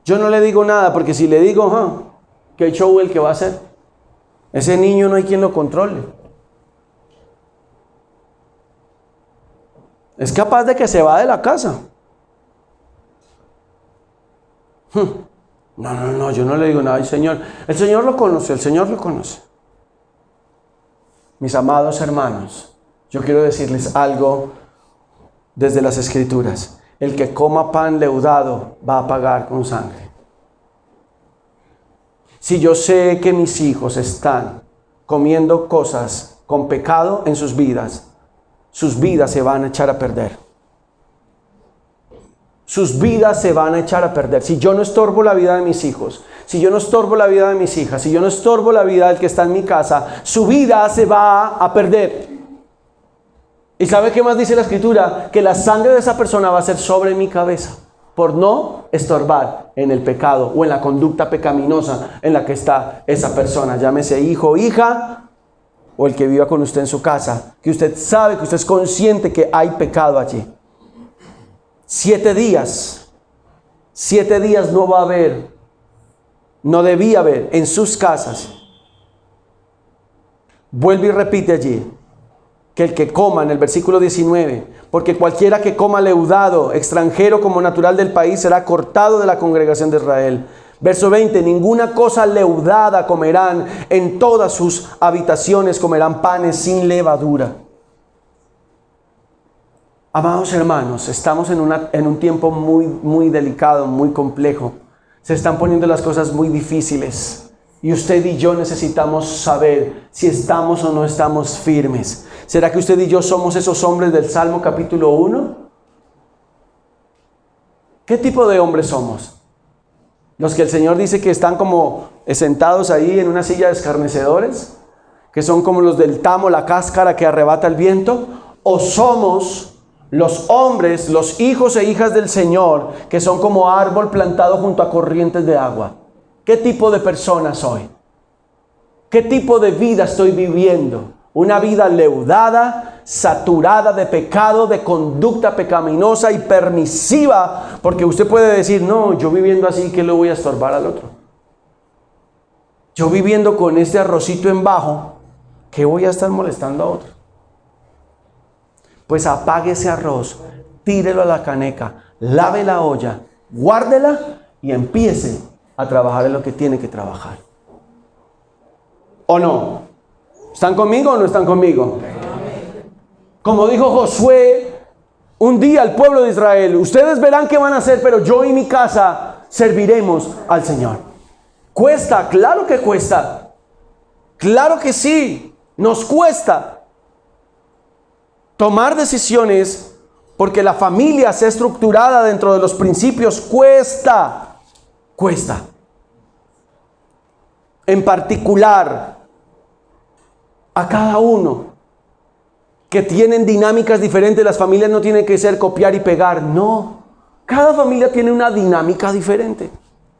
Yo no le digo nada porque si le digo, ¿qué show el que va a hacer? Ese niño no hay quien lo controle. Es capaz de que se va de la casa. No, yo no le digo nada al Señor. El Señor lo conoce, el Señor lo conoce. Mis amados hermanos, yo quiero decirles algo desde las Escrituras. El que coma pan leudado va a pagar con sangre. Si yo sé que mis hijos están comiendo cosas con pecado en sus vidas se van a echar a perder. Sus vidas se van a echar a perder. Si yo no estorbo la vida de mis hijos, si yo no estorbo la vida de mis hijas, si yo no estorbo la vida del que está en mi casa, su vida se va a perder. ¿Y sabe qué más dice la Escritura? Que la sangre de esa persona va a ser sobre mi cabeza por no estorbar en el pecado o en la conducta pecaminosa en la que está esa persona. Llámese hijo o hija o el que viva con usted en su casa, que usted sabe, que usted es consciente que hay pecado allí. 7 días no va a haber, no debía haber en sus casas. Vuelve y repite allí que el que coma, en el versículo 19, porque cualquiera que coma leudado, extranjero como natural del país, será cortado de la congregación de Israel. Verso 20, ninguna cosa leudada comerán, en todas sus habitaciones comerán panes sin levadura. Amados hermanos, estamos en un tiempo muy delicado, muy complejo. Se están poniendo las cosas muy difíciles. Y usted y yo necesitamos saber si estamos o no estamos firmes. ¿Será que usted y yo somos esos hombres del Salmo capítulo 1? ¿Qué tipo de hombres somos? Los que el Señor dice que están como sentados ahí en una silla de escarnecedores, que son como los del tamo, la cáscara que arrebata el viento, o somos los hombres, los hijos e hijas del Señor, que son como árbol plantado junto a corrientes de agua. ¿Qué tipo de persona soy? ¿Qué tipo de vida estoy viviendo? Una vida leudada, saturada de pecado, de conducta pecaminosa y permisiva, porque usted puede decir, no, yo viviendo así, ¿qué le voy a estorbar al otro? Yo viviendo con este arrocito en bajo, ¿qué voy a estar molestando a otro? Pues apague ese arroz, tírelo a la caneca, lave la olla, guárdela y empiece a trabajar en lo que tiene que trabajar. ¿O no? ¿Están conmigo o no están conmigo? Como dijo Josué un día al pueblo de Israel, ustedes verán qué van a hacer, pero yo y mi casa serviremos al Señor. ¿Cuesta? Claro que cuesta. Claro que sí, nos cuesta. Tomar decisiones porque la familia sea estructurada dentro de los principios cuesta. En particular, a cada uno que tienen dinámicas diferentes, las familias no tienen que ser copiar y pegar, no. Cada familia tiene una dinámica diferente.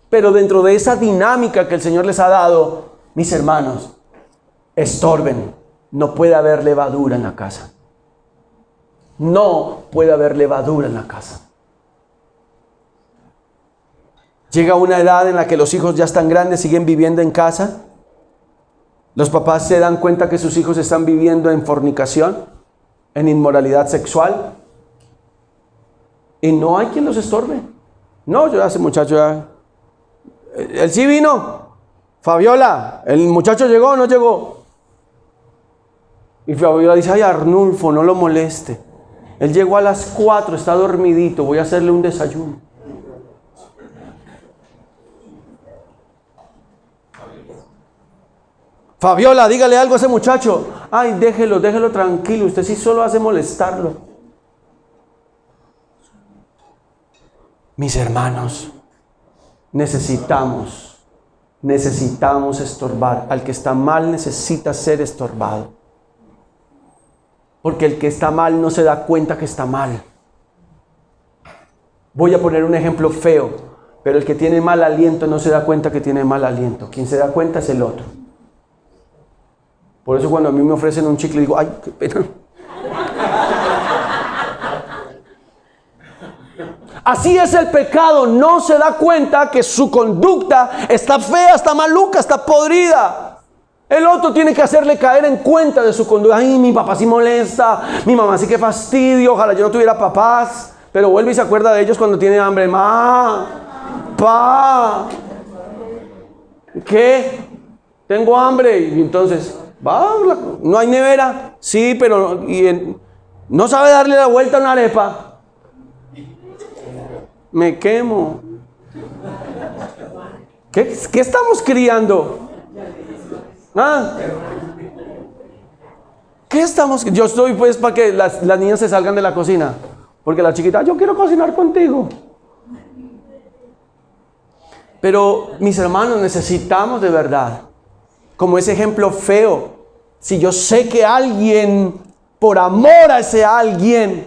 Pero dentro de esa dinámica que el Señor les ha dado, mis hermanos, estorben. No puede haber levadura en la casa. No puede haber levadura en la casa. Llega una edad en la que los hijos ya están grandes, siguen viviendo en casa. Los papás se dan cuenta que sus hijos están viviendo en fornicación, en inmoralidad sexual. Y no hay quien los estorbe. No, yo ese muchacho ya... Él sí vino. Fabiola, ¿el muchacho llegó o no llegó? Y Fabiola dice, ay Arnulfo, no lo moleste. Él llegó a las 4, está dormidito, voy a hacerle un desayuno. Fabiola, dígale algo a ese muchacho. Ay, déjelo tranquilo, usted sí solo hace molestarlo. Mis hermanos, necesitamos estorbar. Al que está mal necesita ser estorbado. Porque el que está mal no se da cuenta que está mal. Voy a poner un ejemplo feo, pero el que tiene mal aliento no se da cuenta que tiene mal aliento. Quien se da cuenta es el otro. Por eso cuando a mí me ofrecen un chicle digo, ay, qué pena. Así es el pecado, no se da cuenta que su conducta está fea, está maluca, está podrida. El otro tiene que hacerle caer en cuenta de su conducta. Ay, mi papá sí molesta, mi mamá sí que fastidio, ojalá yo no tuviera papás. Pero vuelve y se acuerda de ellos cuando tiene hambre. ¿Qué? Tengo hambre. Y entonces, ¿no hay nevera? Sí, pero no sabe darle la vuelta a una arepa. Me quemo. ¿Qué estamos criando? ¿Qué estamos? Yo estoy pues para que las niñas se salgan de la cocina. Porque la chiquita, yo quiero cocinar contigo. Pero mis hermanos, necesitamos de verdad, como ese ejemplo feo. Si yo sé que alguien, por amor a ese alguien,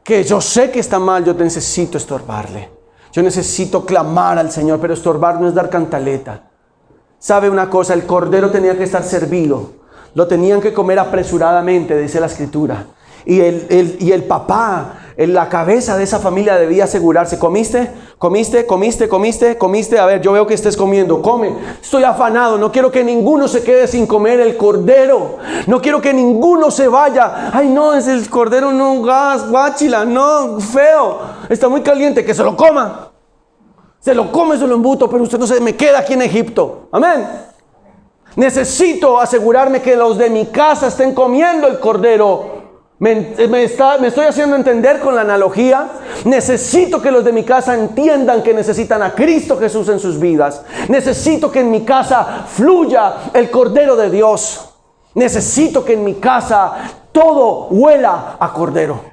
que yo sé que está mal, yo necesito estorbarle. Yo necesito clamar al Señor, pero estorbar no es dar cantaleta. ¿Sabe una cosa? El cordero tenía que estar servido. Lo tenían que comer apresuradamente, dice la Escritura. Y el papá, la cabeza de esa familia debía asegurarse. ¿Comiste? A ver, yo veo que estés comiendo. Come. Estoy afanado. No quiero que ninguno se quede sin comer el cordero. No quiero que ninguno se vaya. Ay, no, es el cordero, no, guáchila, no, feo. Está muy caliente, que se lo coma. Se lo come, se lo embuto, pero usted no se me queda aquí en Egipto. Amén. Necesito asegurarme que los de mi casa estén comiendo el cordero. Me estoy haciendo entender con la analogía. Necesito que los de mi casa entiendan que necesitan a Cristo Jesús en sus vidas. Necesito que en mi casa fluya el Cordero de Dios. Necesito que en mi casa todo huela a Cordero.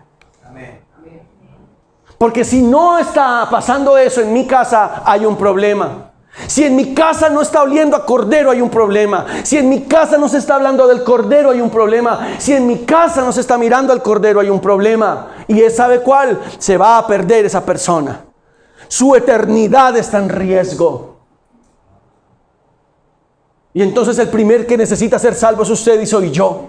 Porque si no está pasando eso en mi casa, hay un problema. Si en mi casa no está oliendo a cordero, hay un problema. Si en mi casa no se está hablando del cordero, hay un problema. Si en mi casa no se está mirando al cordero, hay un problema. Y ¿sabe cuál? Se va a perder esa persona. Su eternidad está en riesgo. Y entonces el primer que necesita ser salvo es usted y soy yo.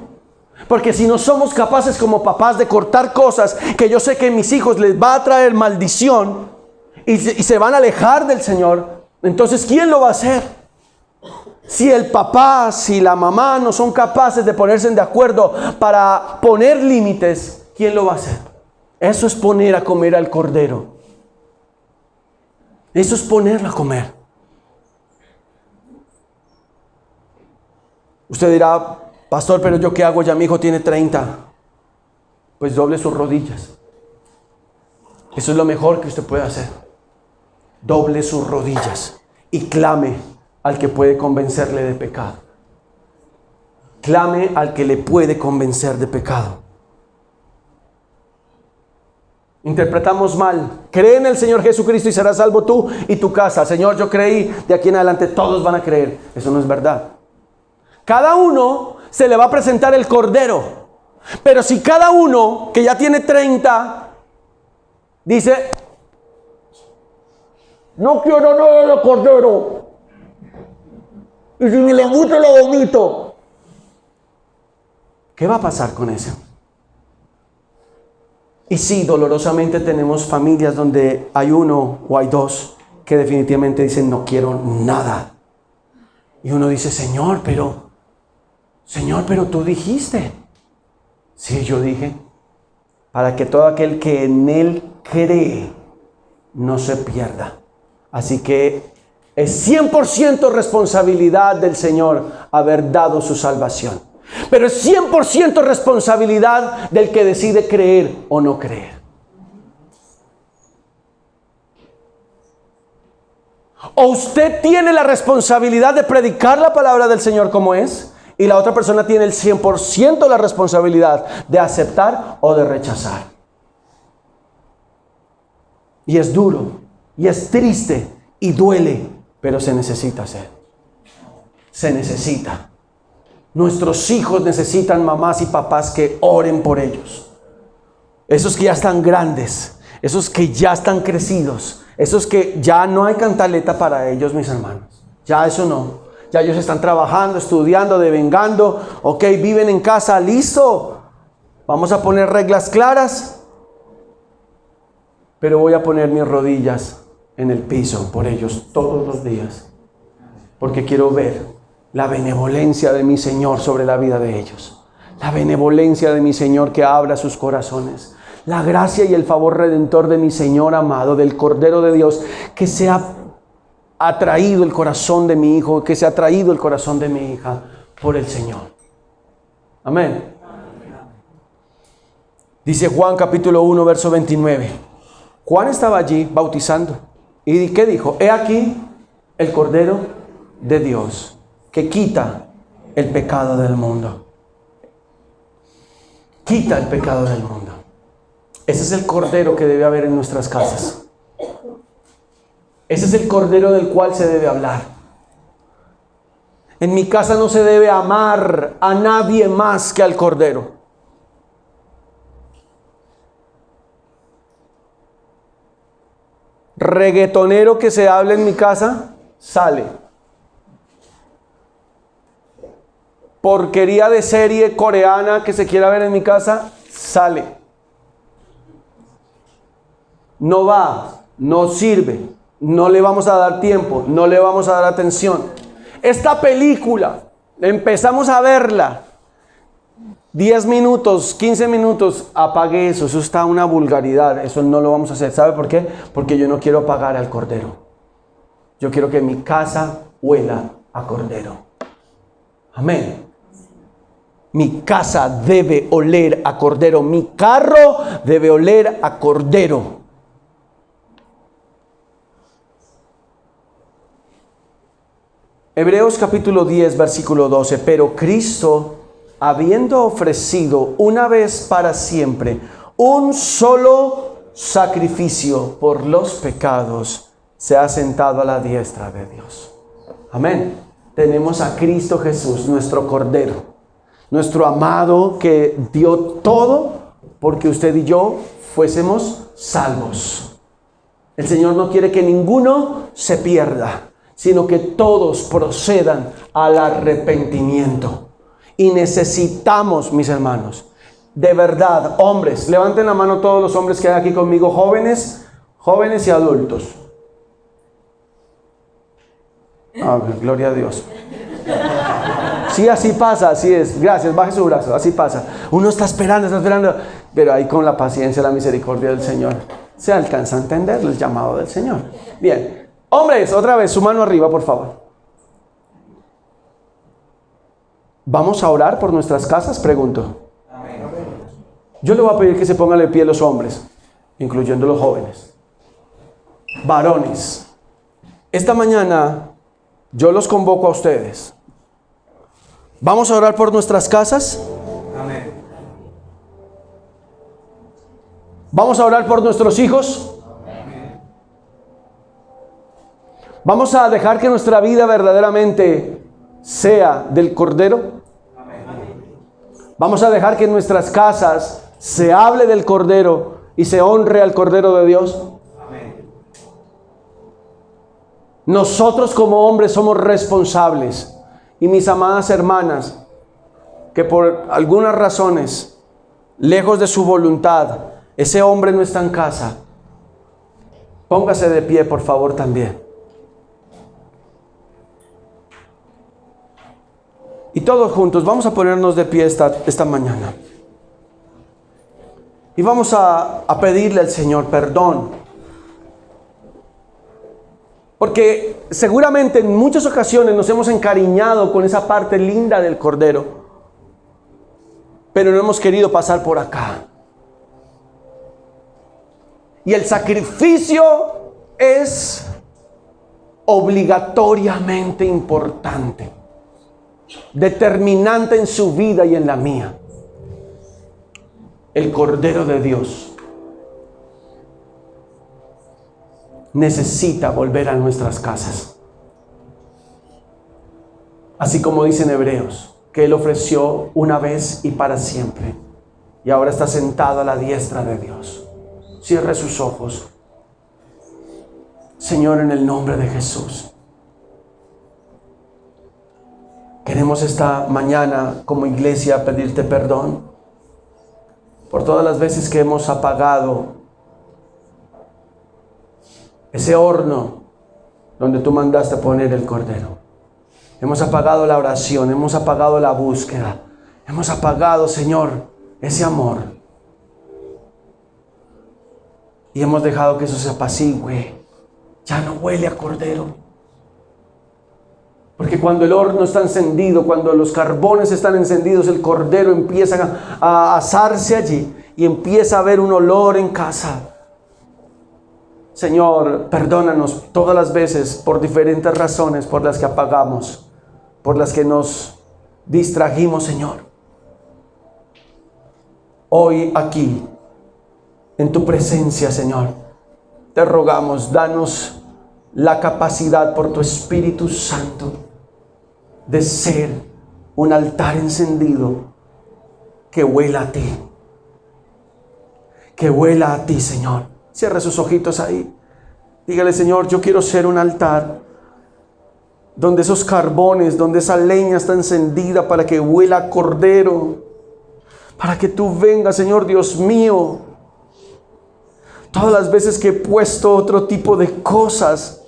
Porque si no somos capaces como papás de cortar cosas que yo sé que a mis hijos les va a traer maldición y se van a alejar del Señor, entonces, ¿quién lo va a hacer? Si el papá, si la mamá no son capaces de ponerse de acuerdo para poner límites, ¿quién lo va a hacer? Eso es poner a comer al cordero. Eso es ponerlo a comer. Usted dirá, pastor, pero ¿yo qué hago? Ya mi hijo tiene 30. Pues doble sus rodillas. Eso es lo mejor que usted puede hacer. Doble sus rodillas y clame al que puede convencerle de pecado. Clame al que le puede convencer de pecado. Interpretamos mal. Cree en el Señor Jesucristo y serás salvo tú y tu casa. Señor, yo creí, de aquí en adelante todos van a creer. Eso no es verdad. Cada uno se le va a presentar el cordero. Pero si cada uno que ya tiene 30 dice, no quiero nada de cordero, y si me lo embuto, lo vomito, ¿qué va a pasar con eso? Y sí, dolorosamente tenemos familias donde hay uno o hay dos que definitivamente dicen, no quiero nada. Y uno dice, Señor, pero tú dijiste. Sí, yo dije, para que todo aquel que en Él cree no se pierda. Así que es 100% responsabilidad del Señor haber dado su salvación. Pero es 100% responsabilidad del que decide creer o no creer. O usted tiene la responsabilidad de predicar la palabra del Señor como es, y la otra persona tiene el 100% la responsabilidad de aceptar o de rechazar. Y es duro, y es triste, y duele, pero se necesita hacer. Se necesita. Nuestros hijos necesitan mamás y papás que oren por ellos. Esos que ya están grandes, esos que ya están crecidos, esos que ya no hay cantaleta para ellos, mis hermanos. Ya eso no. Ya ellos están trabajando, estudiando, devengando. Ok, viven en casa, listo. Vamos a poner reglas claras. pero voy a poner mis rodillas en el piso por ellos todos los días, porque quiero ver la benevolencia de mi Señor sobre la vida de ellos, la benevolencia de mi Señor que abra sus corazones, la gracia y el favor redentor de mi Señor amado, del Cordero de Dios, que se ha atraído el corazón de mi hijo, que se ha atraído el corazón de mi hija por el Señor. Amén. Dice Juan capítulo 1, verso 29. Juan estaba allí bautizando. ¿Y qué dijo? He aquí el Cordero de Dios que quita el pecado del mundo. Quita el pecado del mundo. Ese es el Cordero que debe haber en nuestras casas. Ese es el Cordero del cual se debe hablar. En mi casa no se debe amar a nadie más que al Cordero. Reggaetonero que se hable en mi casa, sale. Porquería de serie coreana que se quiera ver en mi casa, sale. No va, no sirve, no le vamos a dar tiempo, no le vamos a dar atención. Esta película, empezamos a verla, 10 minutos, 15 minutos, apague eso, eso está una vulgaridad, eso no lo vamos a hacer. ¿Sabe por qué? Porque yo no quiero apagar al Cordero. Yo quiero que mi casa huela a Cordero. Amén. Mi casa debe oler a Cordero, mi carro debe oler a Cordero. Hebreos capítulo 10, versículo 12. Pero Cristo, habiendo ofrecido una vez para siempre un solo sacrificio por los pecados, se ha sentado a la diestra de Dios. Amén. Tenemos a Cristo Jesús, nuestro Cordero, nuestro amado, que dio todo porque usted y yo fuésemos salvos. El Señor no quiere que ninguno se pierda, sino que todos procedan al arrepentimiento. Y necesitamos, mis hermanos, de verdad, hombres, levanten la mano todos los hombres que hay aquí conmigo, jóvenes y adultos. Gloria a Dios. Sí, así pasa, así es. Gracias, baje su brazo, así pasa. Uno está esperando, pero ahí con la paciencia, la misericordia del Señor, se alcanza a entender el llamado del Señor. Bien, hombres, otra vez, su mano arriba, por favor. ¿Vamos a orar por nuestras casas? Pregunto. Yo le voy a pedir que se pongan de pie los hombres, incluyendo los jóvenes. Varones, esta mañana yo los convoco a ustedes. ¿Vamos a orar por nuestras casas? Amén. ¿Vamos a orar por nuestros hijos? Amén. ¿Vamos a dejar que nuestra vida verdaderamente sea del Cordero? Vamos a dejar que en nuestras casas se hable del Cordero y se honre al Cordero de Dios. Amén. Nosotros como hombres somos responsables. Y mis amadas hermanas, que por algunas razones, lejos de su voluntad, ese hombre no está en casa, póngase de pie, por favor, también. Y todos juntos vamos a ponernos de pie esta mañana. Y vamos a pedirle al Señor perdón. Porque seguramente en muchas ocasiones nos hemos encariñado con esa parte linda del Cordero, pero no hemos querido pasar por acá. Y el sacrificio es obligatoriamente importante, determinante en su vida y en la mía. El Cordero de Dios necesita volver a nuestras casas. Así como dicen Hebreos, que Él ofreció una vez y para siempre, y ahora está sentado a la diestra de Dios. Cierre sus ojos. Señor, en el nombre de Jesús, queremos esta mañana como iglesia pedirte perdón por todas las veces que hemos apagado ese horno donde tú mandaste poner el cordero. Hemos apagado la oración, hemos apagado la búsqueda, hemos apagado, Señor, ese amor. Y hemos dejado que eso se apacigüe. Ya no huele a cordero. Porque cuando el horno está encendido, cuando los carbones están encendidos, el cordero empieza a asarse allí y empieza a haber un olor en casa. Señor, perdónanos todas las veces por diferentes razones por las que apagamos, por las que nos distrajimos, Señor. Hoy aquí, en tu presencia, Señor, te rogamos, danos la capacidad por tu Espíritu Santo de ser un altar encendido que huela a ti. Que huela a ti, Señor. Cierre sus ojitos ahí. Dígale, Señor, yo quiero ser un altar donde esos carbones, donde esa leña está encendida para que huela a cordero. Para que tú vengas, Señor Dios mío. Todas las veces que he puesto otro tipo de cosas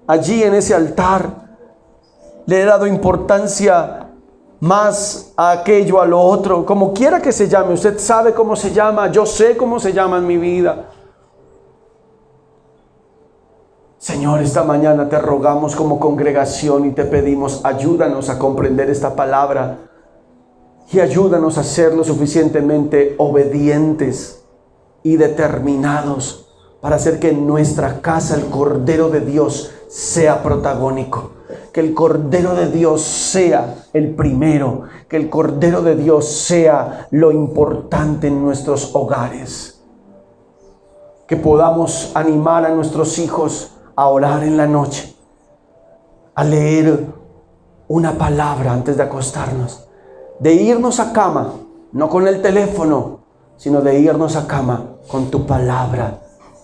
allí en ese altar, le he dado importancia más a aquello, a lo otro, como quiera que se llame. Usted sabe cómo se llama, yo sé cómo se llama en mi vida. Señor, esta mañana te rogamos como congregación y te pedimos, ayúdanos a comprender esta palabra y ayúdanos a ser lo suficientemente obedientes y determinados para hacer que en nuestra casa el Cordero de Dios sea protagónico. Que el Cordero de Dios sea el primero, que el Cordero de Dios sea lo importante en nuestros hogares. Que podamos animar a nuestros hijos a orar en la noche, a leer una palabra antes de acostarnos, de irnos a cama, no con el teléfono, sino de irnos a cama con tu palabra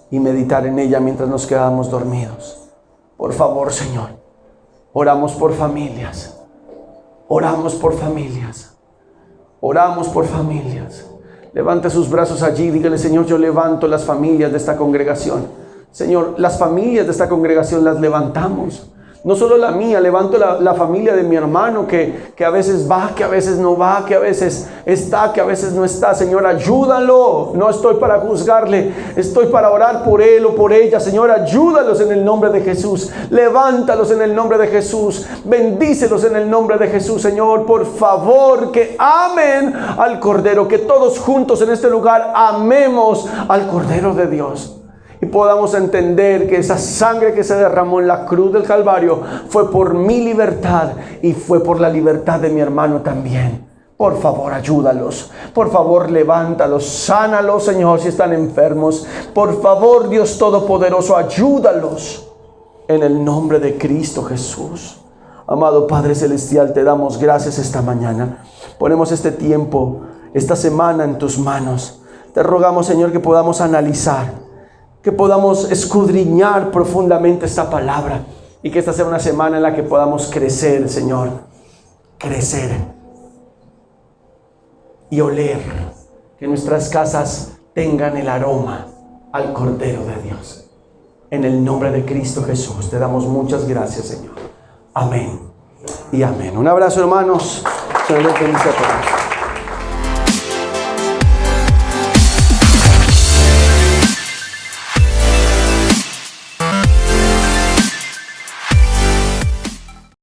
y meditar en ella mientras nos quedamos dormidos. Por favor, Señor, oramos por familias, oramos por familias, oramos por familias. Levante sus brazos allí, dígale, Señor, yo levanto las familias de esta congregación. Señor, las familias de esta congregación las levantamos. No solo la mía, levanto la familia de mi hermano que a veces va, que a veces no va, que a veces está, que a veces no está. Señor, ayúdalo. No estoy para juzgarle, estoy para orar por él o por ella. Señor, ayúdalos en el nombre de Jesús. Levántalos en el nombre de Jesús. Bendícelos en el nombre de Jesús. Señor, por favor, que amen al Cordero. Que todos juntos en este lugar amemos al Cordero de Dios. Y podamos entender que esa sangre que se derramó en la cruz del Calvario fue por mi libertad y fue por la libertad de mi hermano también. Por favor, ayúdalos. Por favor, levántalos. Sánalos, Señor, si están enfermos. Por favor, Dios Todopoderoso, ayúdalos. En el nombre de Cristo Jesús. Amado Padre Celestial, te damos gracias esta mañana. Ponemos este tiempo, esta semana en tus manos. Te rogamos, Señor, que podamos analizar, que podamos escudriñar profundamente esta palabra y que esta sea una semana en la que podamos crecer, Señor, crecer y oler, que nuestras casas tengan el aroma al Cordero de Dios. En el nombre de Cristo Jesús te damos muchas gracias, Señor. Amén y amén. Un abrazo, hermanos. Señor, les bendiga a todos.